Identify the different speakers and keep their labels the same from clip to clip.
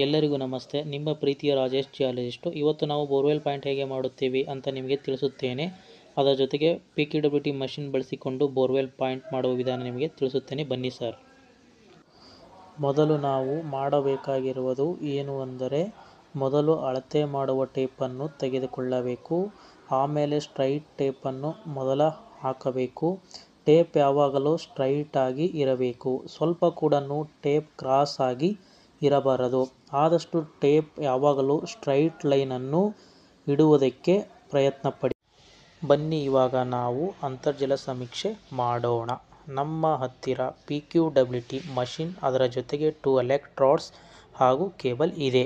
Speaker 1: ಎಲ್ಲರಿಗೂ ನಮಸ್ತೆ. ನಿಮ್ಮ ಪ್ರೀತಿಯ ರಾಜೇಶ್ ಜಿಯಾಲಜಿಸ್ಟು. ಇವತ್ತು ನಾವು ಬೋರ್ವೆಲ್ ಪಾಯಿಂಟ್ ಹೇಗೆ ಮಾಡುತ್ತೀವಿ ಅಂತ ನಿಮಗೆ ತಿಳಿಸುತ್ತೇನೆ. ಅದರ ಜೊತೆಗೆ PQWT ಮಷಿನ್ ಬಳಸಿಕೊಂಡು ಬೋರ್ವೆಲ್ ಪಾಯಿಂಟ್ ಮಾಡುವ ವಿಧಾನ ನಿಮಗೆ ತಿಳಿಸುತ್ತೇನೆ. ಬನ್ನಿ ಸರ್. ಮೊದಲು ನಾವು ಮಾಡಬೇಕಾಗಿರುವುದು ಏನು ಅಂದರೆ, ಮೊದಲು ಅಳತೆ ಮಾಡುವ ಟೇಪನ್ನು ತೆಗೆದುಕೊಳ್ಳಬೇಕು. ಆಮೇಲೆ ಸ್ಟ್ರೈಟ್ ಟೇಪನ್ನು ಮೊದಲ ಹಾಕಬೇಕು. ಟೇಪ್ ಯಾವಾಗಲೂ ಸ್ಟ್ರೈಟ್ ಆಗಿ ಇರಬೇಕು. ಸ್ವಲ್ಪ ಕೂಡ ಟೇಪ್ ಕ್ರಾಸ್ ಆಗಿ ಇರಬಾರದು. ಆದಷ್ಟು ಟೇಪ್ ಯಾವಾಗಲೂ ಸ್ಟ್ರೈಟ್ ಲೈನನ್ನು ಇಡುವುದಕ್ಕೆ ಪ್ರಯತ್ನ ಪಡಿ. ಬನ್ನಿ ಇವಾಗ ನಾವು ಅಂತರ್ಜಲ ಸಮೀಕ್ಷೆ ಮಾಡೋಣ. ನಮ್ಮ ಹತ್ತಿರ PQWT ಮಷಿನ್, ಅದರ ಜೊತೆಗೆ 2 ಎಲೆಕ್ಟ್ರೋಡ್ಸ್ ಹಾಗೂ ಕೇಬಲ್ ಇದೆ.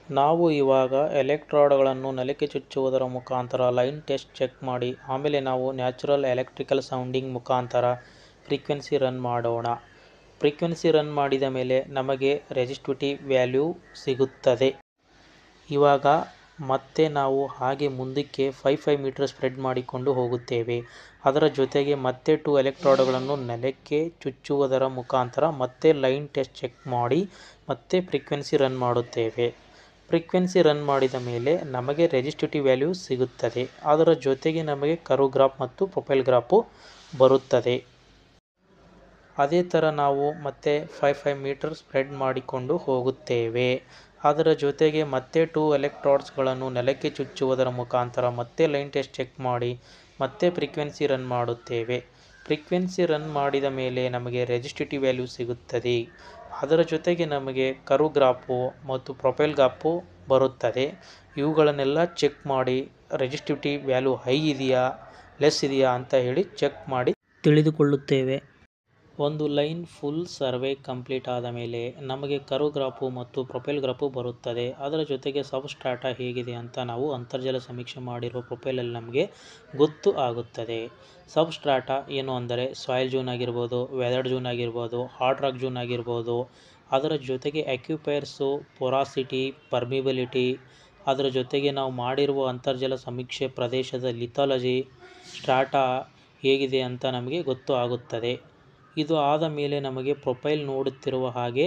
Speaker 1: ನಾವು ಇವಾಗ ಎಲೆಕ್ಟ್ರೋಡ್ಗಳನ್ನು ನೆಲಕ್ಕೆ ಚುಚ್ಚುವುದರ ಮುಖಾಂತರ ಲೈನ್ ಟೆಸ್ಟ್ ಚೆಕ್ ಮಾಡಿ, ಆಮೇಲೆ ನಾವು ನ್ಯಾಚುರಲ್ ಎಲೆಕ್ಟ್ರಿಕಲ್ ಸೌಂಡಿಂಗ್ ಮುಖಾಂತರ ಫ್ರೀಕ್ವೆನ್ಸಿ ರನ್ ಮಾಡೋಣ. ಫ್ರೀಕ್ವೆನ್ಸಿ ರನ್ ಮಾಡಿದ ಮೇಲೆ ನಮಗೆ ರೆಸಿಸ್ಟಿವಿಟಿ ವ್ಯಾಲ್ಯೂ ಸಿಗುತ್ತದೆ. ಇವಾಗ ಮತ್ತೆ ನಾವು ಹಾಗೆ ಮುಂದಕ್ಕೆ 5 ಮೀಟರ್ ಸ್ಪ್ರೆಡ್ ಮಾಡಿಕೊಂಡು ಹೋಗುತ್ತೇವೆ. ಅದರ ಜೊತೆಗೆ ಮತ್ತೆ 2 ಎಲೆಕ್ಟ್ರೋಡ್ಗಳನ್ನು ನೆಲಕ್ಕೆ ಚುಚ್ಚುವುದರ ಮುಖಾಂತರ ಮತ್ತೆ ಲೈನ್ ಟೆಸ್ಟ್ ಚೆಕ್ ಮಾಡಿ ಮತ್ತೆ ಫ್ರೀಕ್ವೆನ್ಸಿ ರನ್ ಮಾಡುತ್ತೇವೆ. ಫ್ರೀಕ್ವೆನ್ಸಿ ರನ್ ಮಾಡಿದ ಮೇಲೆ ನಮಗೆ ರೆಸಿಸ್ಟಿವಿಟಿ ವ್ಯಾಲ್ಯೂ ಸಿಗುತ್ತದೆ. ಅದರ ಜೊತೆಗೆ ನಮಗೆ ಕರ್ವ್ ಗ್ರಾಫ್ ಮತ್ತು ಪ್ರೊಫೈಲ್ ಗ್ರಾಫು ಬರುತ್ತದೆ. ಅದೇ ಥರ ನಾವು ಮತ್ತೆ 5 ಮೀಟರ್ ಸ್ಪ್ರೆಡ್ ಮಾಡಿಕೊಂಡು ಹೋಗುತ್ತೇವೆ. ಅದರ ಜೊತೆಗೆ ಮತ್ತೆ 2 ಎಲೆಕ್ಟ್ರೋಡ್ಸ್ಗಳನ್ನು ನೆಲಕ್ಕೆ ಚುಚ್ಚುವುದರ ಮುಖಾಂತರ ಮತ್ತೆ ಲೈನ್ ಟೆಸ್ಟ್ ಚೆಕ್ ಮಾಡಿ ಮತ್ತೆ ಫ್ರೀಕ್ವೆನ್ಸಿ ರನ್ ಮಾಡುತ್ತೇವೆ. ಫ್ರೀಕ್ವೆನ್ಸಿ ರನ್ ಮಾಡಿದ ಮೇಲೆ ನಮಗೆ ರೆಸಿಸ್ಟಿವಿಟಿ ವ್ಯಾಲ್ಯೂ ಸಿಗುತ್ತದೆ. ಅದರ ಜೊತೆಗೆ ನಮಗೆ ಕರ್ವ್ ಗ್ರಾಫು ಮತ್ತು ಪ್ರೊಫೈಲ್ ಗ್ರಾಫು ಬರುತ್ತದೆ. ಇವುಗಳನ್ನೆಲ್ಲ ಚೆಕ್ ಮಾಡಿ ರೆಸಿಸ್ಟಿವಿಟಿ ವ್ಯಾಲ್ಯೂ ಹೈ ಇದೆಯಾ ಲೆಸ್ ಇದೆಯಾ ಅಂತ ಹೇಳಿ ಚೆಕ್ ಮಾಡಿ ತಿಳಿದುಕೊಳ್ಳುತ್ತೇವೆ. ಒಂದು ಲೈನ್ ಫುಲ್ ಸರ್ವೆ ಕಂಪ್ಲೀಟ್ ಆದ ಮೇಲೆ ನಮಗೆ ಕರ್ವ್ ಗ್ರಾಫು ಮತ್ತು ಪ್ರೊಫೈಲ್ ಗ್ರಾಫು ಬರುತ್ತದೆ. ಅದರ ಜೊತೆಗೆ ಸಬ್ಸ್ಟ್ರಾಟಾ ಹೇಗಿದೆ ಅಂತ ನಾವು ಅಂತರ್ಜಲ ಸಮೀಕ್ಷೆ ಮಾಡಿರುವ ಪ್ರೊಫೈಲಲ್ಲಿ ನಮಗೆ ಗೊತ್ತು ಆಗುತ್ತದೆ. ಸಬ್ಸ್ಟ್ರಾಟಾ ಏನು ಅಂದರೆ ಸಾಯಿಲ್ ಝೋನ್ ಆಗಿರ್ಬೋದು, ವೆದರ್ಡ್ ಝೋನ್ ಆಗಿರ್ಬೋದು, ಹಾರ್ಡ್ ರಾಕ್ ಝೋನ್ ಆಗಿರ್ಬೋದು. ಅದರ ಜೊತೆಗೆ ಅಕ್ಯುಪೈರ್ಸು, ಪೊರಾಸಿಟಿ, ಪರ್ಮಿಬಿಲಿಟಿ, ಅದರ ಜೊತೆಗೆ ನಾವು ಮಾಡಿರುವ ಅಂತರ್ಜಲ ಸಮೀಕ್ಷೆ ಪ್ರದೇಶದ ಲಿಥಾಲಜಿ, ಸ್ಟ್ರಾಟಾ ಹೇಗಿದೆ ಅಂತ ನಮಗೆ ಗೊತ್ತು ಆಗುತ್ತದೆ. ಇದು ಆದ ಮೇಲೆ ನಮಗೆ ಪ್ರೊಫೈಲ್ ನೋಡುತ್ತಿರುವ ಹಾಗೆ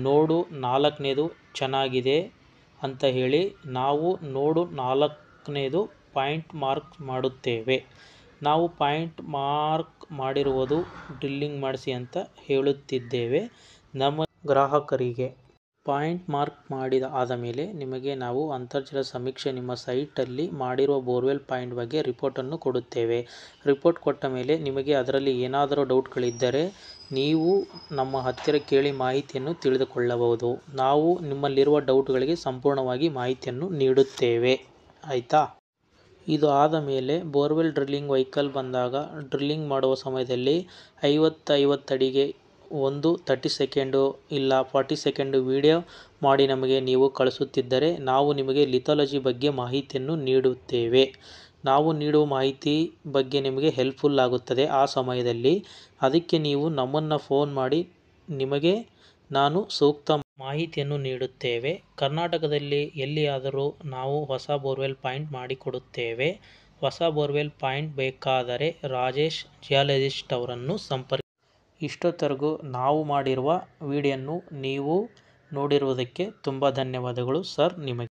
Speaker 1: ನೋಡು 4ನೇದು ಚೆನ್ನಾಗಿದೆ ಅಂತ ಹೇಳಿ ನಾವು ನೋಡು 4ನೇದು ಪಾಯಿಂಟ್ ಮಾರ್ಕ್ ಮಾಡುತ್ತೇವೆ. ನಾವು ಪಾಯಿಂಟ್ ಮಾರ್ಕ್ ಮಾಡಿರುವುದು ಡ್ರಿಲ್ಲಿಂಗ್ ಮಾಡಿಸಿ ಅಂತ ಹೇಳುತ್ತಿದ್ದೇವೆ ನಮ್ಮ ಗ್ರಾಹಕರಿಗೆ. ಪಾಯಿಂಟ್ ಮಾರ್ಕ್ ಮಾಡಿದ ಆದಮೇಲೆ ನಿಮಗೆ ನಾವು ಅಂತರ್ಜಲ ಸಮೀಕ್ಷೆ ನಿಮ್ಮ ಸೈಟಲ್ಲಿ ಮಾಡಿರುವ ಬೋರ್ವೆಲ್ ಪಾಯಿಂಟ್ ಬಗ್ಗೆ ರಿಪೋರ್ಟನ್ನು ಕೊಡುತ್ತೇವೆ. ರಿಪೋರ್ಟ್ ಕೊಟ್ಟ ಮೇಲೆ ನಿಮಗೆ ಅದರಲ್ಲಿ ಏನಾದರೂ ಡೌಟ್ಗಳಿದ್ದರೆ ನೀವು ನಮ್ಮ ಹತ್ತಿರ ಕೇಳಿ ಮಾಹಿತಿಯನ್ನು ತಿಳಿದುಕೊಳ್ಳಬಹುದು. ನಾವು ನಿಮ್ಮಲ್ಲಿರುವ ಡೌಟ್ಗಳಿಗೆ ಸಂಪೂರ್ಣವಾಗಿ ಮಾಹಿತಿಯನ್ನು ನೀಡುತ್ತೇವೆ. ಆಯಿತಾ? ಇದು ಆದ ಮೇಲೆ ಬೋರ್ವೆಲ್ ಡ್ರಿಲ್ಲಿಂಗ್ ವೆಹಿಕಲ್ ಬಂದಾಗ ಡ್ರಿಲ್ಲಿಂಗ್ ಮಾಡುವ ಸಮಯದಲ್ಲಿ 50 ಅಡಿಗೆ ಒಂದು 30 ಸೆಕೆಂಡು ಇಲ್ಲ 40 ಸೆಕೆಂಡು ವಿಡಿಯೋ ಮಾಡಿ ನಮಗೆ ನೀವು ಕಳಿಸುತ್ತಿದ್ದರೆ ನಾವು ನಿಮಗೆ ಲಿಥಾಲಜಿ ಬಗ್ಗೆ ಮಾಹಿತಿಯನ್ನು ನೀಡುತ್ತೇವೆ. ನಾವು ನೀಡುವ ಮಾಹಿತಿ ಬಗ್ಗೆ ನಿಮಗೆ ಹೆಲ್ಪ್ಫುಲ್ ಆಗುತ್ತದೆ ಆ ಸಮಯದಲ್ಲಿ. ಅದಕ್ಕೆ ನೀವು ನಮ್ಮನ್ನು ಫೋನ್ ಮಾಡಿ ನಿಮಗೆ ನಾನು ಸೂಕ್ತ ಮಾಹಿತಿಯನ್ನು ನೀಡುತ್ತೇವೆ. ಕರ್ನಾಟಕದಲ್ಲಿ ಎಲ್ಲಿಯಾದರೂ ನಾವು ಹೊಸ ಬೋರ್ವೆಲ್ ಪಾಯಿಂಟ್ ಮಾಡಿಕೊಡುತ್ತೇವೆ. ಹೊಸ ಬೋರ್ವೆಲ್ ಪಾಯಿಂಟ್ ಬೇಕಾದರೆ ರಾಜೇಶ್ ಜಿಯಾಲಜಿಸ್ಟ್ ಅವರನ್ನು ಸಂಪರ್ಕಿಸಿ. ಇಷ್ಟೊತ್ತರೆಗೂ ನಾವು ಮಾಡಿರುವ ವಿಡಿಯೋನ್ನು ನೀವು ನೋಡಿರುವುದಕ್ಕೆ ತುಂಬ ಧನ್ಯವಾದಗಳು ಸರ್ ನಿಮಗೆ.